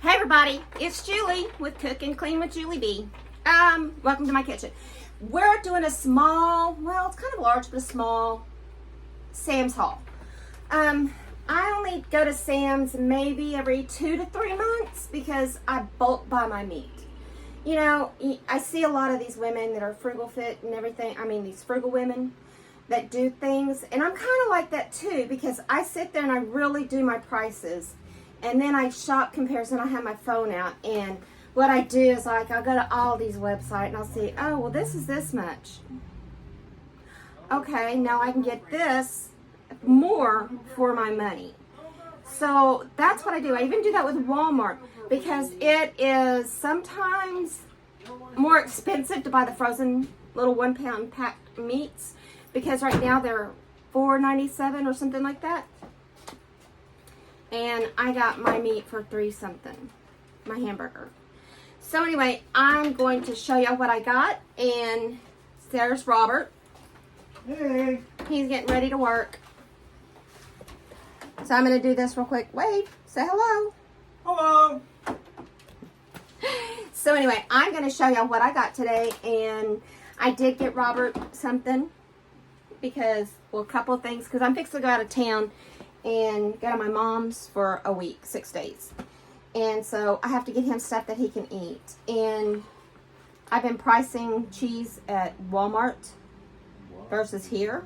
Hey everybody, it's Julie with Cook and Clean with Julie B. Welcome to my kitchen. We're doing a small, well, it's kind of large, but a small Sam's haul. I only go to Sam's maybe every 2 to 3 months because I bulk buy my meat. You know, I see a lot of these women that are frugal fit and everything. I mean, these frugal women that do things, and I'm kind of like that too because I sit there and I really do my prices. And then I shop comparison. I have my phone out, and what I do is like I'll go to Aldi's website and I'll see, oh, well, this is this much. Okay, now I can get this more for my money. So that's what I do. I even do that with Walmart because it is sometimes more expensive to buy the frozen little 1 pound packed meats because right now they're $4.97 or something like that. And I got my meat for $3 something, my hamburger. So anyway, I'm going to show you what I got, and there's Robert. Hey. He's getting ready to work. So I'm going to do this real quick. Wave, say hello. Hello. So anyway, I'm going to show you what I got today, and I did get Robert something because, well, a couple of things, because I'm fixing to go out of town and go to my mom's for a week, 6 days. And so I have to get him stuff that he can eat. And I've been pricing cheese at Walmart versus here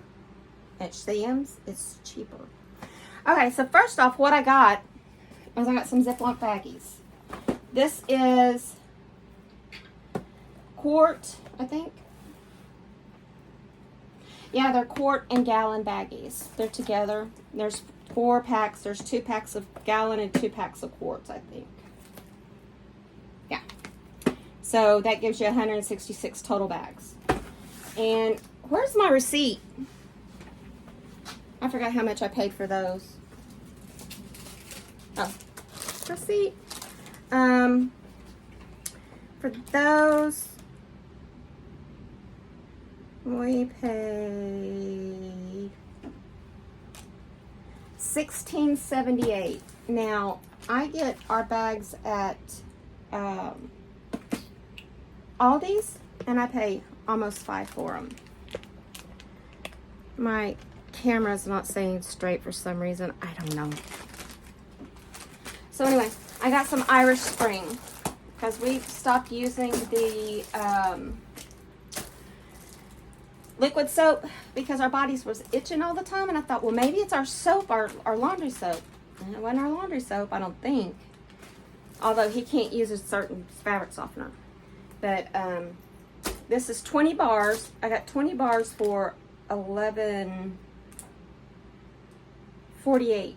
at Sam's. It's cheaper. Okay, so first off, what I got is I got some Ziploc baggies. This is quart, I think. Yeah, they're quart and gallon baggies. They're together. There's 4 packs. There's 2 packs of gallon and 2 packs of quarts, I think. Yeah. So that gives you 166 total bags. And where's my receipt? I forgot how much I paid for those. Oh, receipt. For those, we paid $16.78. Now I get our bags at Aldi's, and I pay almost $5 for them. My camera's not staying straight for some reason. I don't know. So anyway, I got some Irish Spring because we stopped using the liquid soap because our bodies was itching all the time, and I thought, well, maybe it's our soap, our laundry soap. And it wasn't our laundry soap, I don't think. Although he can't use a certain fabric softener. But this is 20 bars. I got 20 bars for $11.48.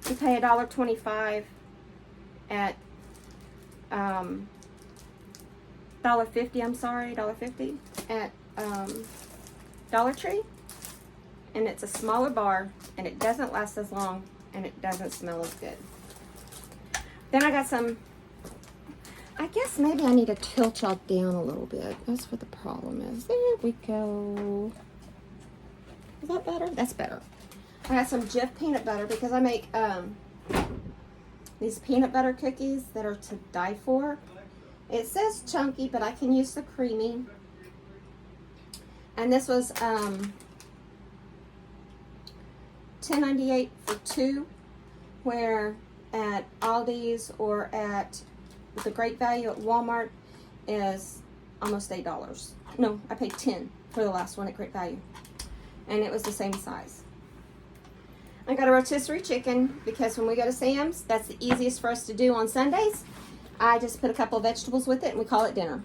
You pay $1.25 at $1.50. I'm sorry, $1.50 at Dollar Tree, and it's a smaller bar, and it doesn't last as long, and it doesn't smell as good. Then I got some, I guess maybe I need to tilt y'all down a little bit. That's what the problem is. There we go. Is that better? That's better. I got some Jif peanut butter because I make these peanut butter cookies that are to die for. It says chunky, but I can use the creamy. And this was $10.98 for 2, where at Aldi's or at the Great Value at Walmart is almost $8. No, I paid $10 for the last one at Great Value, and it was the same size. I got a rotisserie chicken because when we go to Sam's, that's the easiest for us to do on Sundays. I just put a couple of vegetables with it and we call it dinner.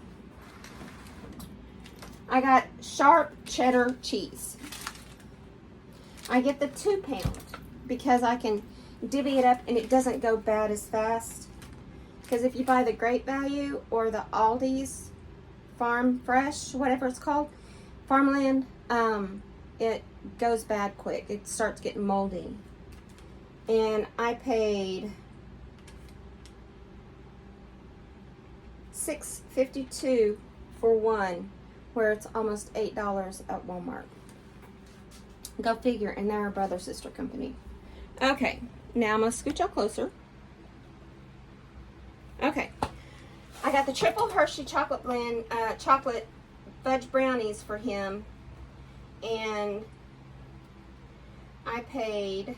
I got sharp cheddar cheese. I get the 2 pound because I can divvy it up and it doesn't go bad as fast. Because if you buy the Great Value or the Aldi's Farm Fresh, whatever it's called, Farmland, it goes bad quick. It starts getting moldy. And I paid $6.52 for one, where it's almost $8 at Walmart. Go figure, and they're a brother-sister company. Okay, now I'm going to scoot y'all closer. Okay. I got the triple Hershey chocolate blend, chocolate fudge brownies for him, and I paid,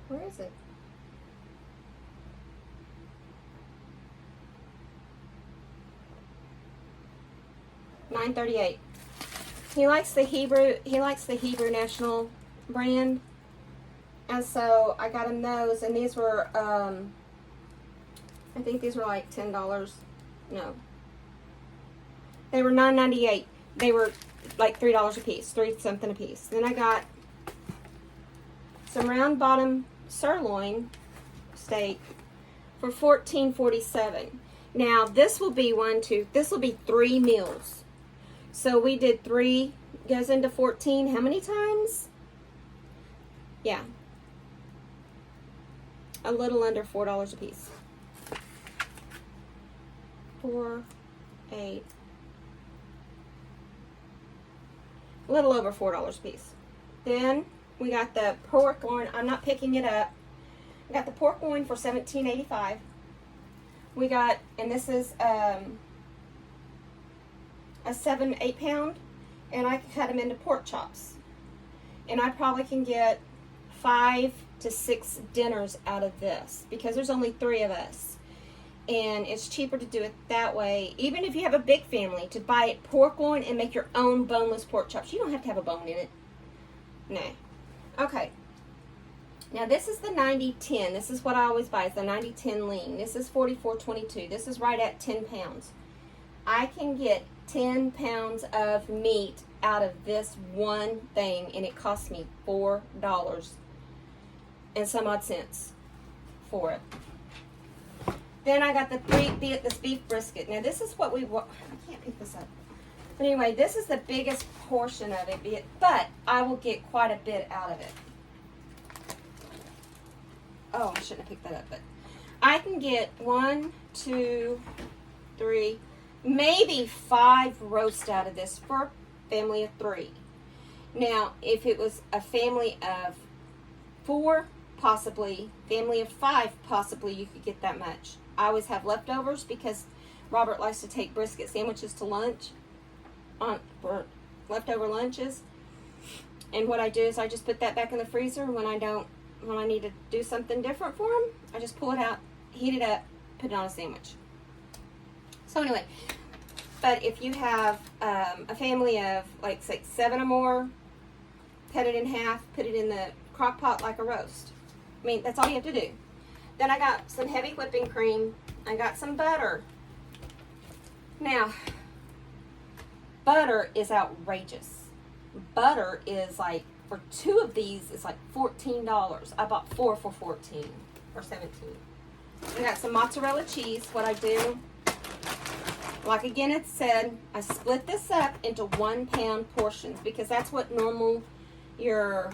where is it? $9.38. He likes the Hebrew National brand, and so I got him those, and these were I think these were like $10. No, they were $9.98. They were like $3 a piece, 3 something a piece. Then I got some round bottom sirloin steak for $14.47. Now this will be this will be 3 meals. So we did 3 goes into 14. How many times? Yeah, a little under $4 a piece. 4, 8, a little over $4 a piece. Then we got the pork loin. I'm not picking it up. We got the pork loin for $17.85. We got, and this is a 7-8 pound, and I can cut them into pork chops. And I probably can get 5 to 6 dinners out of this because there's only 3 of us. And it's cheaper to do it that way. Even if you have a big family, to buy it pork loin and make your own boneless pork chops. You don't have to have a bone in it. No. Okay. Now this is the 90-10. This is what I always buy. It's the 90-10 lean. This is $44.22. This is right at 10 pounds. I can get 10 pounds of meat out of this one thing, and it cost me $4 and some odd cents for it. Then I got this beef brisket. Now this is what I can't pick this up. But anyway, this is the biggest portion of it, but I will get quite a bit out of it. Oh, I shouldn't have picked that up, but I can get 1, 2, 3, maybe 5 roasts out of this for a family of 3. Now, if it was a family of 4, possibly, family of 5, possibly you could get that much. I always have leftovers because Robert likes to take brisket sandwiches to lunch for leftover lunches. And what I do is I just put that back in the freezer when I need to do something different for him. I just pull it out, heat it up, put it on a sandwich. So anyway, but if you have a family of like say 7 or more, cut it in half, put it in the crock pot like a roast. I mean, that's all you have to do. Then I got some heavy whipping cream. I got some butter. Now, butter is outrageous. Butter is like, for 2 of these, it's like $14. I bought 4 for $14 or $17. I got some mozzarella cheese. What I do, like again it said, I split this up into 1 pound portions because that's what normal your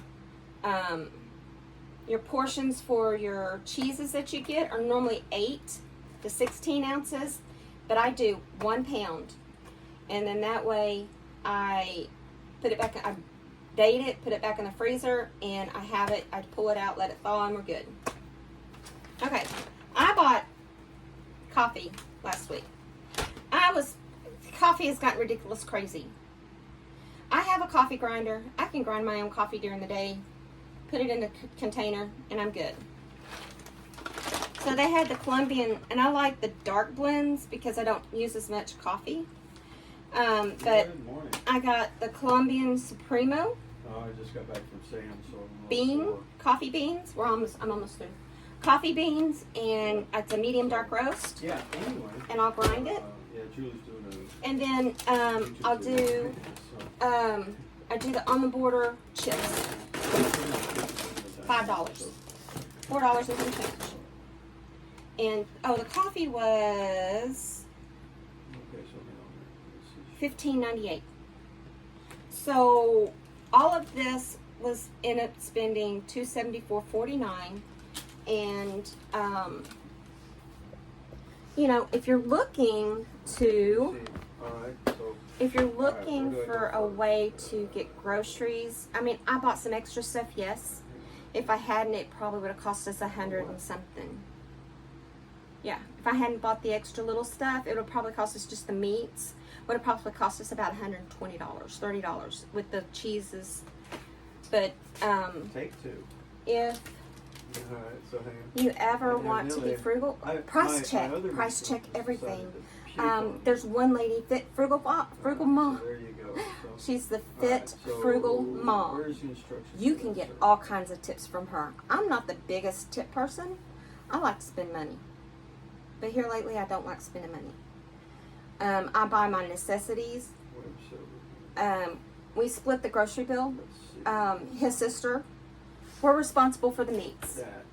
portions for your cheeses that you get are normally 8 to 16 ounces, but I do 1 pound, and then that way I put it back. I date it, put it back in the freezer, and I have it. I pull it out, let it thaw, and we're good. Okay, I bought coffee last week. Coffee has gotten ridiculous crazy. I have a coffee grinder. I can grind my own coffee during the day, put it in a container, and I'm good. So they had the Colombian, and I like the dark blends because I don't use as much coffee. But Good morning. I got the Colombian Supremo I just got back from Sam's, so coffee beans. I'm almost through. Coffee beans, and it's a medium dark roast. Yeah. Anyway. And I'll grind it. Yeah, Julie's doing And then I'll do I do the on the border chips. $5, $4 and some change. And the coffee was $15.98. So all of this was end up spending $274.49, and you know, if you're looking for a way to get groceries, I mean, I bought some extra stuff, yes. If I hadn't, it probably would have cost us $100 and something. Yeah, if I hadn't bought the extra little stuff, it would probably cost us just the meats. Would have probably cost us about $120, $30 with the cheeses. But Take two. if All right, so hang on. you ever And want to be evidently, frugal, price check everything. There's one lady, Fit Frugal Mom. So there you go. So, She's the all Fit right, so Frugal Mom. Where's the instructions? You for can this, get sir? all kinds of tips from her. I'm not the biggest tip person. I like to spend money. But here lately, I don't like spending money. I buy my necessities. Where's so- We split the grocery bill. Let's see. His sister, we're responsible for the meats. That.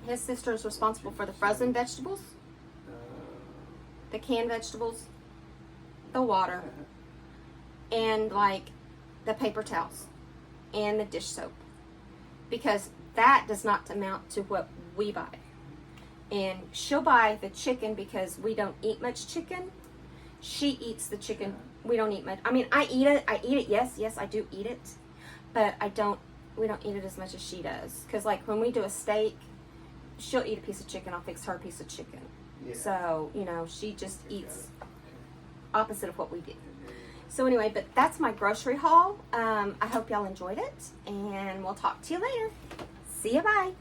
His sister is responsible for the frozen vegetables, Uh, the canned vegetables, the water, and like the paper towels and the dish soap. Because that does not amount to what we buy. And she'll buy the chicken because we don't eat much chicken. She eats the chicken. We don't eat much. I mean, I eat it. Yes, I do eat it. But we don't eat it as much as she does. Because like when we do a steak, she'll eat a piece of chicken. I'll fix her a piece of chicken. Yeah. So, she just Okay, eats got it. opposite of what we do. So anyway, but that's my grocery haul. I hope y'all enjoyed it. And we'll talk to you later. See ya, bye.